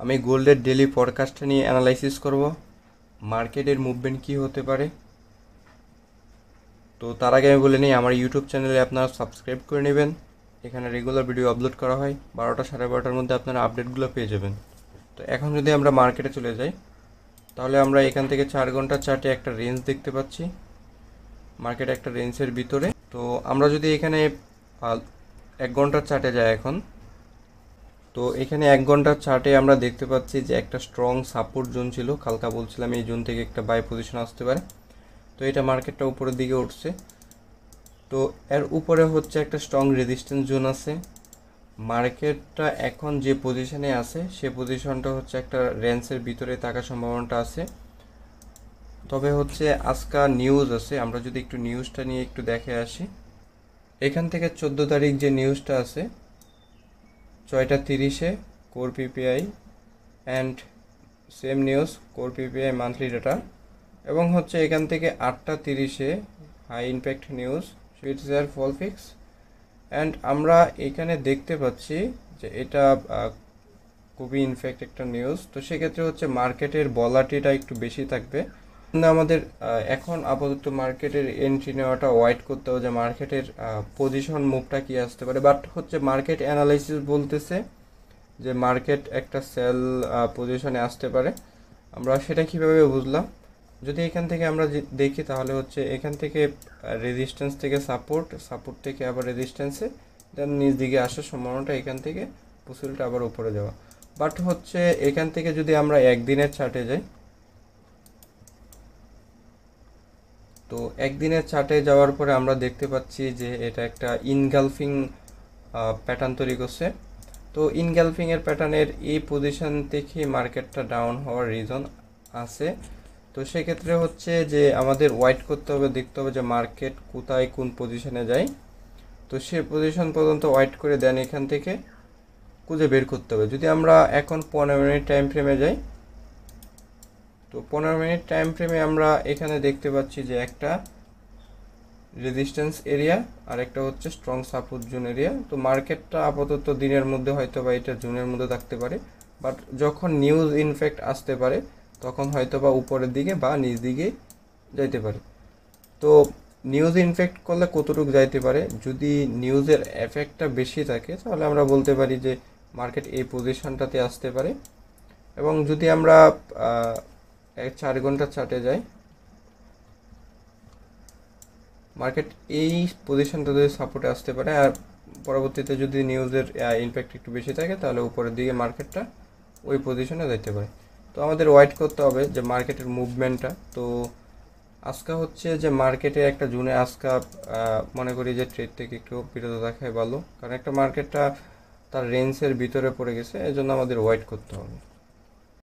আমি গোল্ডের ডেলি ফরকাস্টটা নিয়ে অ্যানালাইসিস করব, মার্কেটের মুভমেন্ট কী হতে পারে। তো তার আগে আমি বলে নিই, আমার ইউটিউব চ্যানেলে আপনারা সাবস্ক্রাইব করে নেবেন। এখানে রেগুলার ভিডিও আপলোড করা হয়, 12টা 12:30টার মধ্যে আপনারা আপডেটগুলো পেয়ে যাবেন। তো এখন যদি আমরা মার্কেটে চলে যাই, তাহলে আমরা এখান থেকে 4 ঘন্টার চার্টে একটা রেঞ্জ দেখতে পাচ্ছি, মার্কেট একটা রেঞ্জের ভিতরে। তো আমরা যদি এখানে 1 ঘন্টার চার্টে যাই এখন, তো এখানে 1 ঘন্টার চার্টে আমরা দেখতে পাচ্ছি যে একটা স্ট্রং সাপোর্ট জোন ছিল, কালকা বলছিলাম এই জোন থেকে একটা বাই পজিশন আসতে পারে। তো এটা মার্কেটটা উপরের দিকে উঠছে, তো এর উপরে হচ্ছে একটা স্ট্রং রেজিস্ট্যান্স জোন আছে। মার্কেটটা এখন যে পজিশনে আছে সে পজিশনটা হচ্ছে একটা রেঞ্জের ভিতরে থাকার সম্ভাবনাটা আছে। তবে হচ্ছে আজকে নিউজ আছে, আমরা যদি একটু নিউজটা নিয়ে একটু দেখে আসি। এখান থেকে 14 তারিখ যে নিউজটা আছে, 6টা 30-এ core PPI and same news core PPI monthly data, এবং হচ্ছে এখান থেকে 8টা 30-এ হাই ইম্প্যাক্ট নিউজ সুইটজার ফল ফিক্স। অ্যান্ড আমরা এখানে দেখতে পাচ্ছি যে এটা খুবই ইনফ্যাক্ট একটা নিউজ। তো সেক্ষেত্রে হচ্ছে মার্কেটের ভলাটিলিটি একটু বেশি থাকবে। আমাদের এখন আপাতত মার্কেটের এন্ট্রি নেওয়াটা ওয়েট করতে হবে যে মার্কেটের পজিশন মুভটা কি আসতে পারে। বাট হচ্ছে মার্কেট অ্যানালাইসিস বলতেছে যে মার্কেট একটা সেল পজিশনে আসতে পারে। আমরা সেটা কিভাবে বুঝলাম, যদি এখান থেকে আমরা দেখি তাহলে হচ্ছে এখান থেকে রেজিস্ট্যান্স থেকে সাপোর্ট থেকে আবার রেজিস্ট্যান্সে, দেন নিচ দিকে আসার সম্ভাবনাটা এখান থেকে পসিবিলিটি আবার উপরে যাওয়া। বাট হচ্ছে এখান থেকে যদি আমরা একদিনের চার্টে যাই, তো একদিনের চার্টে যাওয়ার পরে আমরা দেখতে পাচ্ছি যে এটা একটা ইনগালফিং প্যাটার্ন তৈরি করছে। তো ইনগালফিংয়ের প্যাটার্নের এই পজিশন থেকে মার্কেটটা ডাউন হওয়ার রিজন আছে। তো সেক্ষেত্রে হচ্ছে যে আমাদের ওয়েট করতে হবে, দেখতে হবে যে মার্কেট কোথায় কোন পজিশনে যায়। তো সে পজিশন পর্যন্ত ওয়েট করে দেন এখান থেকে খুঁজে বের করতে হবে। যদি আমরা এখন 15 মিনিট টাইম ফ্রেমে যাই, তো 15 মিনিট টাইম ফ্রেমে আমরা এখানে দেখতে পাচ্ছি যে একটা রেজিস্ট্যান্স এরিয়া আর একটা হচ্ছে স্ট্রং সাপোর্ট জোন এরিয়া। তো মার্কেটটা আপাতত দিনের মধ্যে হয়তো বা এটা জোনের মধ্যে থাকতে পারে, বাট যখন নিউজ ইনফ্যাক্ট আসতে পারে তখন হয়তো বা উপরের দিকে বা নিচ দিকে যাইতে পারে। তো নিউজ ইনফ্যাক্ট করলে কতটুকু যাইতে পারে, যদি নিউজের এফেক্টটা বেশি থাকে তাহলে আমরা বলতে পারি যে মার্কেট এই পজিশনটাতে আসতে পারে। এবং যদি আমরা 4 ঘন্টার চার্টে যাই, মার্কেট এই পজিশনটা যদি সাপোর্টে আসতে পারে, আর পরবর্তীতে যদি নিউজের ইম্প্যাক্ট একটু বেশি থাকে তাহলে উপরের দিকে মার্কেটটা ওই পজিশনে যেতে পারে। তো আমাদের ওয়েট করতে হবে যে মার্কেটের মুভমেন্টটা। তো আজকে হচ্ছে যে মার্কেটে একটা জুনে আজকে মনে করি যে ট্রেড থেকে একটু বিরত রাখাই ভালো, কারণ একটা মার্কেটটা তার রেঞ্জের ভিতরে পড়ে গেছে, এই জন্য আমাদের ওয়েট করতে হবে।